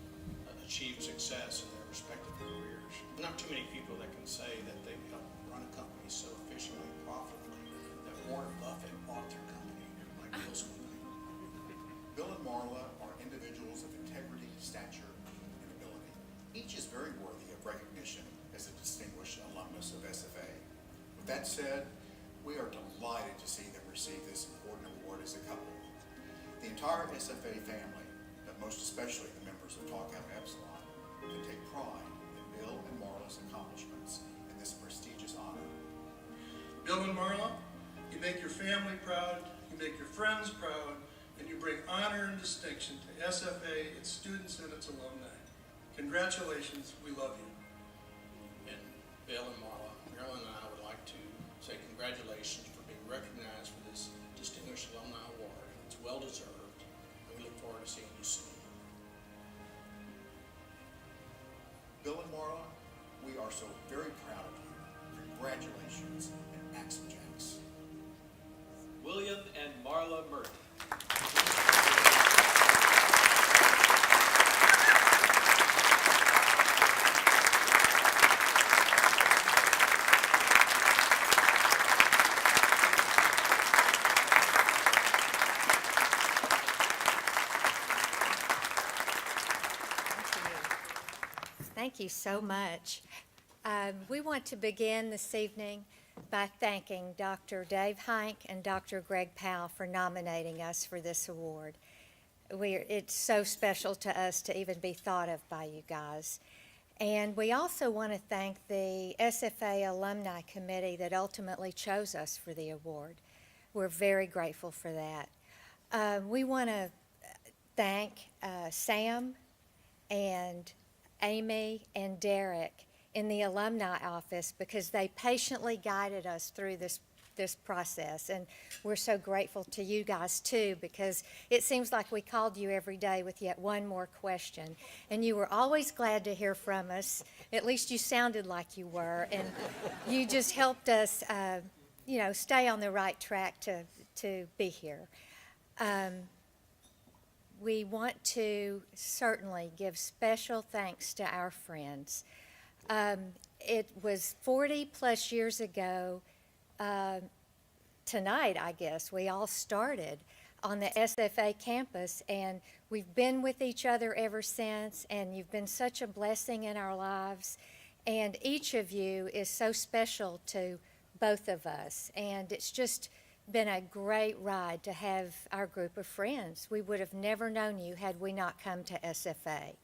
achieved success in their respective careers. Not too many people that can say that they've helped run a company so efficiently and profitably that Warren Buffett bought their company like Bill's company. Bill and Marla are individuals of integrity, stature, and ability. Each is very worthy of recognition as a distinguished alumnus of SFA. With that said, we are delighted to see them receive this important award as a couple. The entire SFA family, but most especially the members of Tau Kappa Epsilon, can take pride in Bill and Marla's accomplishments in this prestigious honor. Bill and Marla, you make your family proud, you make your friends proud, and you bring honor and distinction to SFA, its students, and its alumni. Congratulations, we love you. And Bill and Marla, Marilyn and I would like to say congratulations for being recognized for this Distinguished Alumni Award. It's well deserved, and we look forward to seeing you soon. Bill and Marla, we are so very proud of you. Congratulations and Axe and Jacks. William and Marla Murphy. Thank you so much. We want to begin this evening by thanking Dr. Dave Hike and Dr. Greg Powell for nominating us for this award. It's so special to us to even be thought of by you guys. And we also want to thank the SFA Alumni Committee that ultimately chose us for the award. We're very grateful for that. We want to thank Sam and Amy and Derek in the alumni office because they patiently guided us through this process, and we're so grateful to you guys too, because it seems like we called you every day with yet one more question, and you were always glad to hear from us. At least you sounded like you were, and you just helped us stay on the right track to be here. We want to certainly give special thanks to our friends. It was 40 plus years ago, tonight, I guess, we all started on the SFA campus, and we've been with each other ever since, and you've been such a blessing in our lives, and each of you is so special to both of us, and it's just been a great ride to have our group of friends. We would have never known you had we not come to SFA.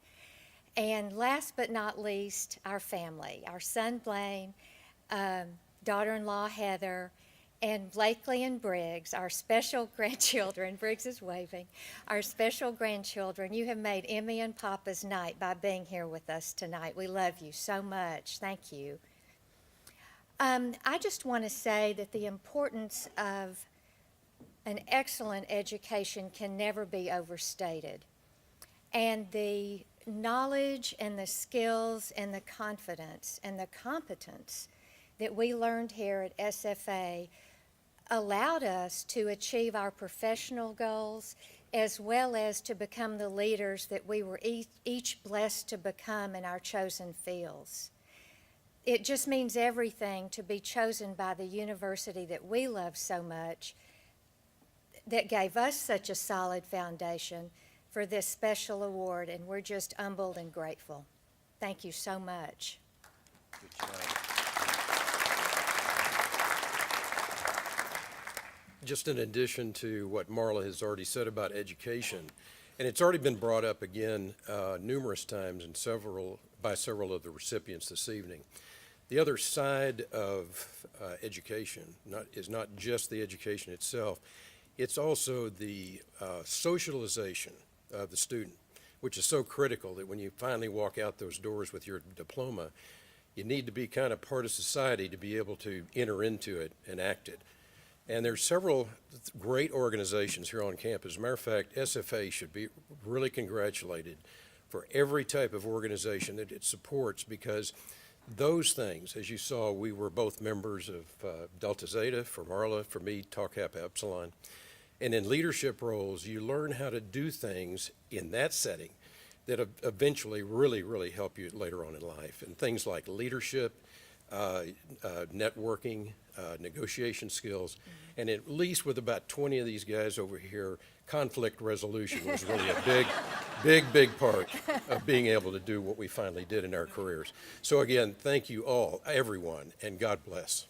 And last but not least, our family, our son Blaine, daughter-in-law Heather, and Blakely and Briggs, our special grandchildren. Briggs is waving. Our special grandchildren. You have made Emmy and Papa's night by being here with us tonight. We love you so much. Thank you. I just want to say that the importance of an excellent education can never be overstated. And the knowledge and the skills and the confidence and the competence that we learned here at SFA allowed us to achieve our professional goals as well as to become the leaders that we were each blessed to become in our chosen fields. It just means everything to be chosen by the university that we love so much, that gave us such a solid foundation for this special award, and we're just humbled and grateful. Thank you so much. Good job. Just in addition to what Marla has already said about education, and it's already been brought up again numerous times and by several of the recipients this evening. The other side of education is not just the education itself, it's also the socialization of the student, which is so critical that when you finally walk out those doors with your diploma, you need to be kind of part of society to be able to enter into it and act it. And there's several great organizations here on campus. As a matter of fact, SFA should be really congratulated for every type of organization that it supports, because those things, as you saw, we were both members of Delta Zeta, for Marla, for me, Tau Kappa Epsilon. And in leadership roles, you learn how to do things in that setting that eventually really, really help you later on in life. And things like leadership, networking, negotiation skills. And at least with about 20 of these guys over here, conflict resolution was really a big part of being able to do what we finally did in our careers. So again, thank you all, everyone, and God bless.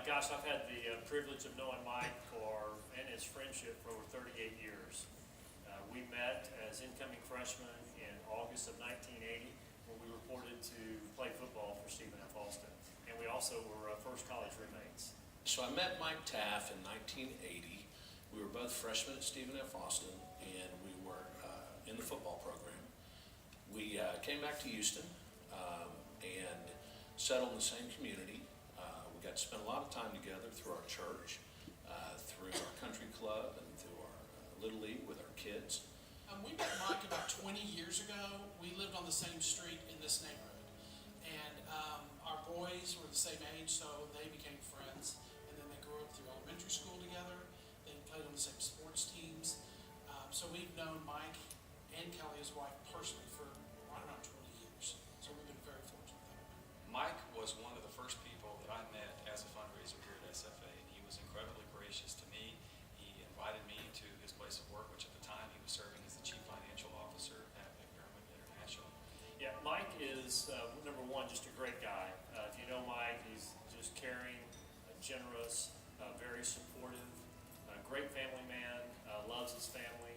Gosh, I've had the privilege of knowing Mike and his friendship for over 38 years. We met as incoming freshmen in August of 1980 when we reported to play football for Stephen F. Austin. And we also were first college roommates. So I met Mike Taff in 1980. We were both freshmen at Stephen F. Austin, and we were in the football program. We came back to Houston and settled in the same community. We got to spend a lot of time together through our church, through our country club, and through our Little League with our kids. We met Mike about 20 years ago. We lived on the same street in this neighborhood. And our boys were the same age, so they became friends. And then they grew up through elementary school together. They played on the same sports teams. So we've known Mike and Kelly, his wife, personally for right around 20 years. So we've been very fortunate with that. Mike was one of the first people that I met as a fundraiser here at SFA, and he was incredibly gracious to me. He invited me to his place of work, which at the time he was serving as the Chief Financial Officer at McDermott International. Yeah, Mike is, number one, just a great guy. If you know Mike, he's just caring, generous, very supportive, great family man, loves his family,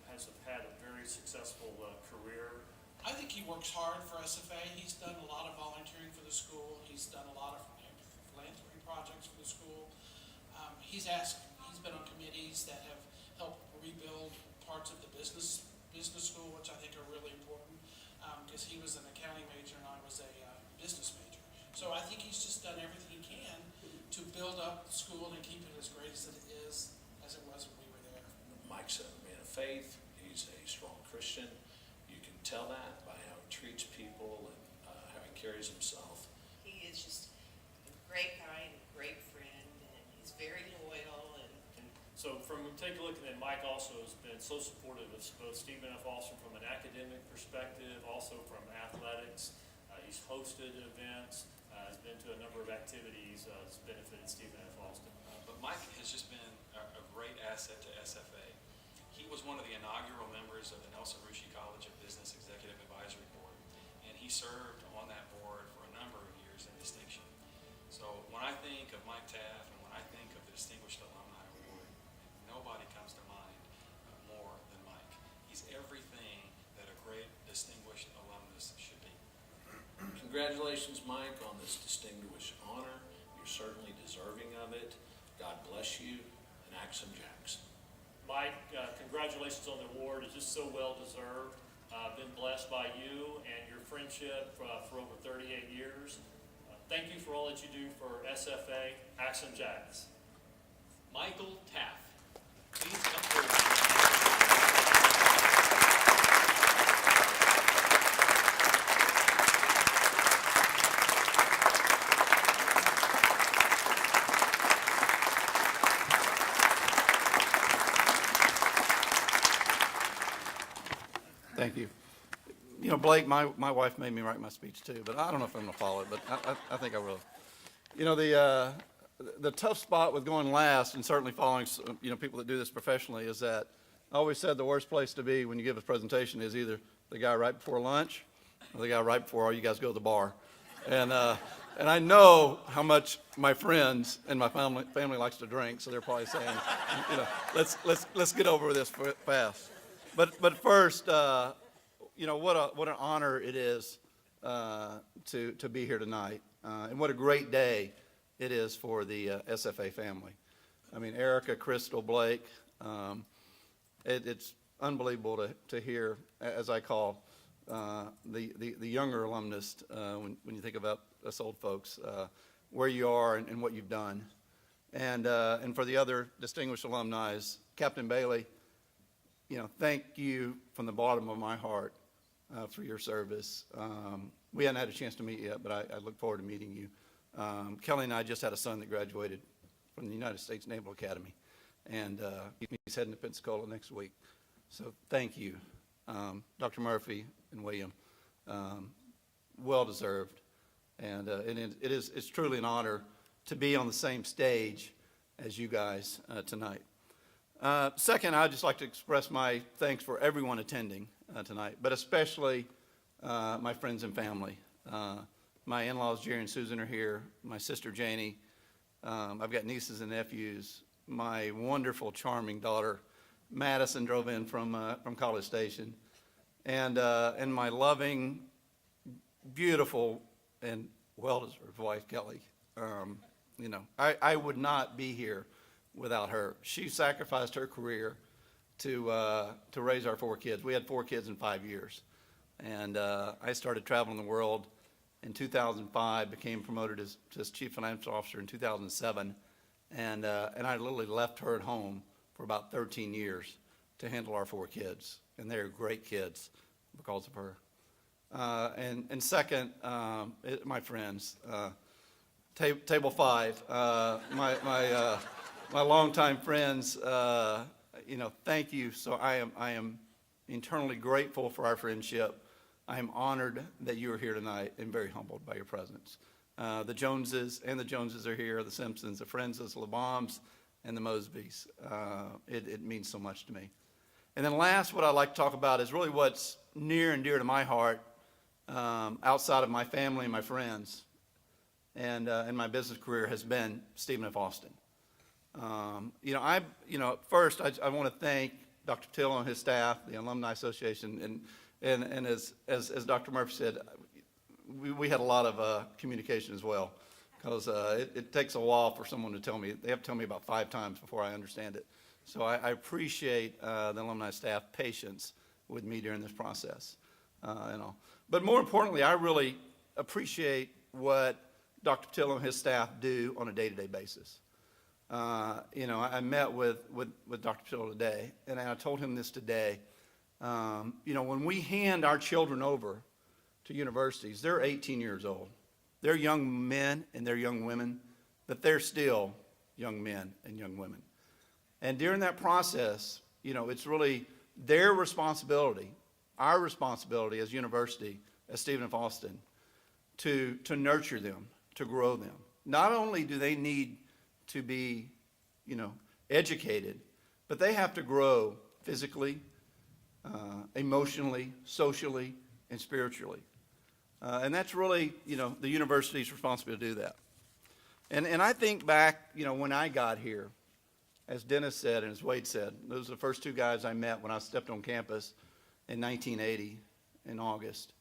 has had a very successful career. I think he works hard for SFA. He's done a lot of volunteering for the school. He's done a lot of philanthropy projects for the school. He's been on committees that have helped rebuild parts of the business school, which I think are really important, because he was an accounting major and I was a business major. So I think he's just done everything he can to build up the school and keep it as great as it is, as it was when we were there. Mike's a man of faith. He's a strong Christian. You can tell that by how he treats people and how he carries himself. He is just a great guy and a great friend, and he's very loyal. And So take a look, and then Mike also has been so supportive of both Stephen F. Austin from an academic perspective, also from athletics. He's hosted events, has been to a number of activities that's benefited Stephen F. Austin. But Mike has just been a great asset to SFA. He was one of the inaugural members of the Nelson Rushi College of Business Executive Advisory Board, and he served on that board for a number of years in distinction. So when I think of Mike Taff and when I think of the Distinguished Alumni Award, nobody comes to mind more than Mike. He's everything that a great distinguished alumnus should be. Congratulations, Mike, on this distinguished honor. You're certainly deserving of it. God bless you, and Axum Jackson. Mike, congratulations on the award. It's just so well deserved. Been blessed by you and your friendship for over 38 years. Thank you for all that you do for SFA. Axum Jacks. Michael Taff. Please come forward. Thank you. You know, Blake, my wife made me write my speech too, but I don't know if I'm going to follow it, but I think I will. You know, the tough spot with going last, and certainly following, you know, people that do this professionally, is that I always said the worst place to be when you give a presentation is either the guy right before lunch or the guy right before all you guys go to the bar. And I know how much my friends and my family likes to drink, so they're probably saying, you know, let's get over this fast. But first, you know, what an honor it is to be here tonight, and what a great day it is for the SFA family. I mean, Erica, Crystal, Blake, it's unbelievable to hear, as I call the younger alumnus, when you think about us old folks, where you are and what you've done. And for the other distinguished alumni, Captain Bailey, you know, thank you from the bottom of my heart for your service. We hadn't had a chance to meet yet, but I look forward to meeting you. Kelly and I just had a son that graduated from the United States Naval Academy, and he's heading to Pensacola next week. So thank you, Dr. Murphy and William. Well deserved, and it's truly an honor to be on the same stage as you guys tonight. Second, I'd just like to express my thanks for everyone attending tonight, but especially my friends and family. My in-laws, Jerry and Susan, are here. My sister, Janie. I've got nieces and nephews. My wonderful, charming daughter, Madison, drove in from College Station. And my loving, beautiful, and well-deserved wife, Kelly. You know, I would not be here without her. She sacrificed her career to raise our 4 kids. We had 4 kids in 5 years. And I started traveling the world in 2005, became promoted as Chief Financial Officer in 2007. And I literally left her at home for about 13 years to handle our 4 kids. And they're great kids because of her. And second, my friends, Table 5, my longtime friends, you know, thank you. So I am eternally grateful for our friendship. I am honored that you are here tonight and very humbled by your presence. The Joneses are here, the Simpsons, the Frenses, the LeBombs, and the Mosbys. It means so much to me. And then last, what I'd like to talk about is really what's near and dear to my heart, outside of my family and my friends, and my business career has been Stephen F. Austin. First I want to thank Dr. Till and his staff, the Alumni Association, and as Dr. Murphy said, we had a lot of communication as well, because it takes a while for someone to tell me. They have to tell me about 5 times before I understand it. So I appreciate the alumni staff patience with me during this process, and all. But more importantly, I really appreciate what Dr. Till and his staff do on a day-to-day basis. I met with Dr. Till today, and I told him this today. When we hand our children over to universities, they're 18 years old. They're young men and they're young women, but they're still young men and young women. And during that process, it's really their responsibility, our responsibility as university, as Stephen F. Austin, to nurture them, to grow them. Not only do they need to be, educated, but they have to grow physically, emotionally, socially, and spiritually. And that's really, the university's responsibility to do that. And I think back, when I got here, as Dennis said and as Wade said, those are the first 2 guys I met when I stepped on campus in 1980 in August.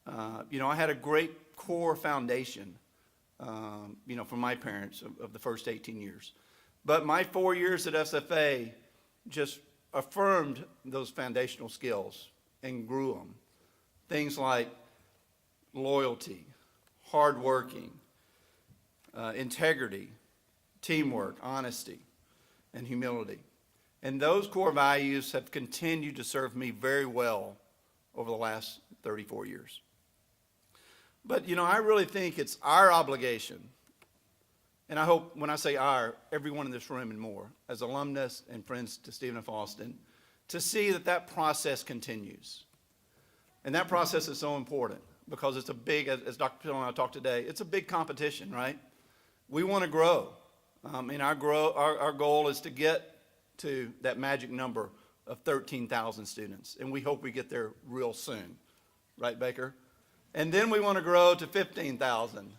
I had a great core foundation, from my parents of the first 18 years. But my 4 years at SFA just affirmed those foundational skills and grew them. Things like loyalty, hardworking, integrity, teamwork, honesty, and humility. And those core values have continued to serve me very well over the last 34 years. But, I really think it's our obligation, and I hope when I say our, everyone in this room and more, as alumnus and friends to Stephen F. Austin, to see that process continues. And that process is so important because it's a big, as Dr. Pill and I talked today, it's a big competition, right? We want to grow. And our goal is to get to that magic number of 13,000 students. And we hope we get there real soon. Right, Baker? And then we want to grow to 15,000,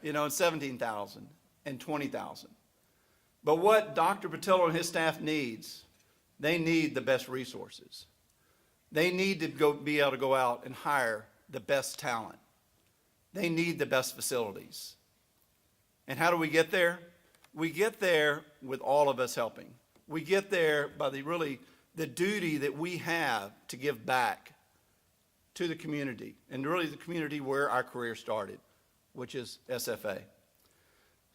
and 17,000 and 20,000. But what Dr. Patillo and his staff needs, they need the best resources. They need to be able to go out and hire the best talent. They need the best facilities. And how do we get there? We get there with all of us helping. We get there by the duty that we have to give back to the community, and really the community where our career started, which is SFA.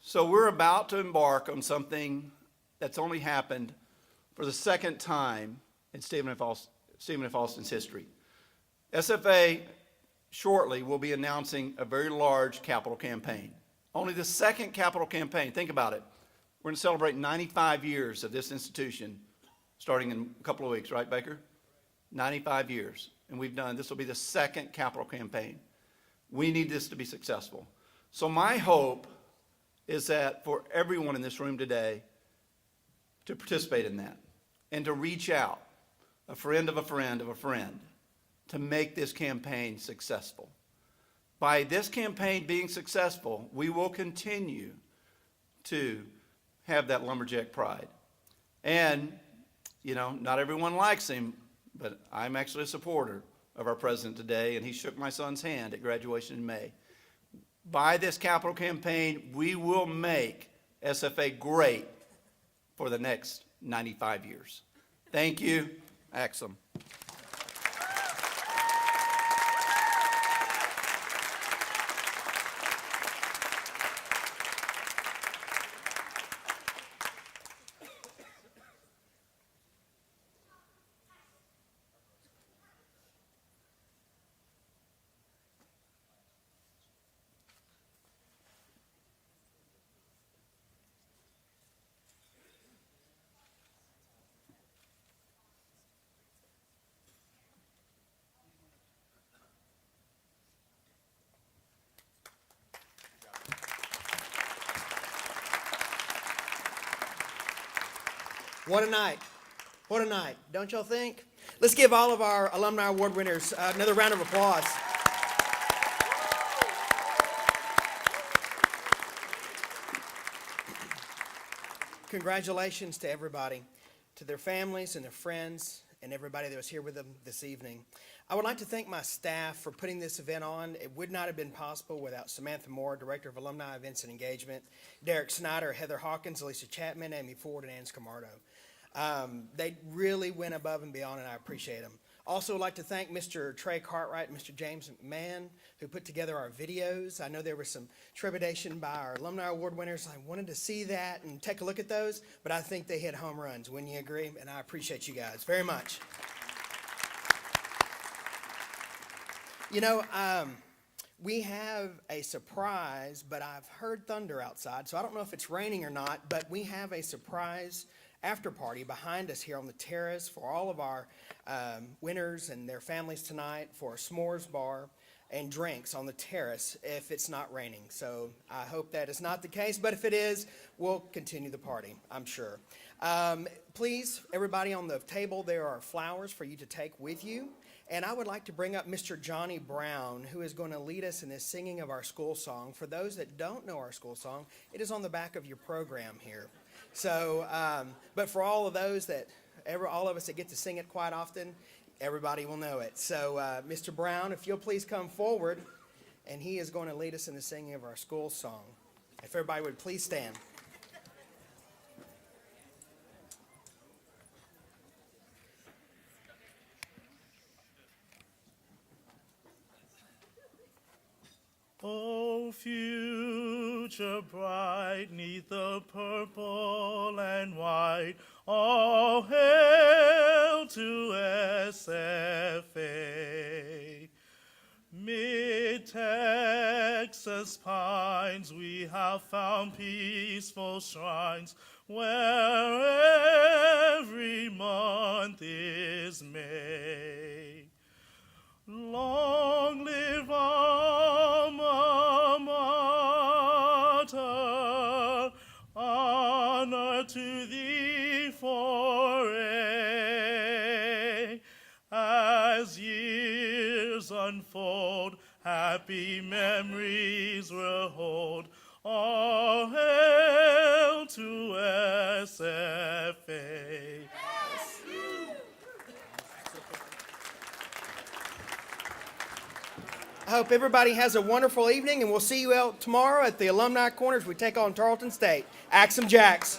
So we're about to embark on something that's only happened for the second time in Stephen F. Austin's history. SFA shortly will be announcing a very large capital campaign. Only the second capital campaign. Think about it. We're going to celebrate 95 years of this institution starting in a couple of weeks, right, Baker? 95 years. And this will be the second capital campaign. We need this to be successful. So my hope is that for everyone in this room today to participate in that and to reach out, a friend of a friend of a friend, to make this campaign successful. By this campaign being successful, we will continue to have that lumberjack pride. And, not everyone likes him, but I'm actually a supporter of our president today, and he shook my son's hand at graduation in May. By this capital campaign, we will make SFA great for the next 95 years. Thank you. Axum. What a night. What a night, don't y'all think? Let's give all of our Alumni Award winners another round of applause. Congratulations to everybody, to their families and their friends, and everybody that was here with them this evening. I would like to thank my staff for putting this event on. It would not have been possible without Samantha Moore, Director of Alumni Events and Engagement, Derek Snyder, Heather Hawkins, Alicia Chapman, Amy Ford, and Ann Scamardo. They really went above and beyond, and I appreciate them. Also, I'd like to thank Mr. Trey Cartwright and Mr. James McMahon, who put together our videos. I know there was some trepidation by our Alumni Award winners. I wanted to see that and take a look at those, but I think they hit home runs. Wouldn't you agree? And I appreciate you guys very much. We have a surprise, but I've heard thunder outside, so I don't know if it's raining or not, but we have a surprise after party behind us here on the terrace for all of our winners and their families tonight for a s'mores bar and drinks on the terrace if it's not raining. So I hope that is not the case, but if it is, we'll continue the party, I'm sure. Please, everybody on the table, there are flowers for you to take with you. And I would like to bring up Mr. Johnny Brown, who is going to lead us in this singing of our school song. For those that don't know our school song, it is on the back of your program here. So, but for all of those that, all of us that get to sing it quite often, everybody will know it. So, Mr. Brown, if you'll please come forward, and he is going to lead us in the singing of our school song. If everybody would please stand. future bright, 'neath the purple and white. All hail to SFA. Mid-Texas pines, we have found peaceful shrines where every month is May. Long live alma mater, honor to thee forever. As years unfold, happy memories will hold. All hail to SFA. I hope everybody has a wonderful evening, and we'll see you out tomorrow at the Alumni Corner as we take on Tarleton State. Axe 'em Jacks.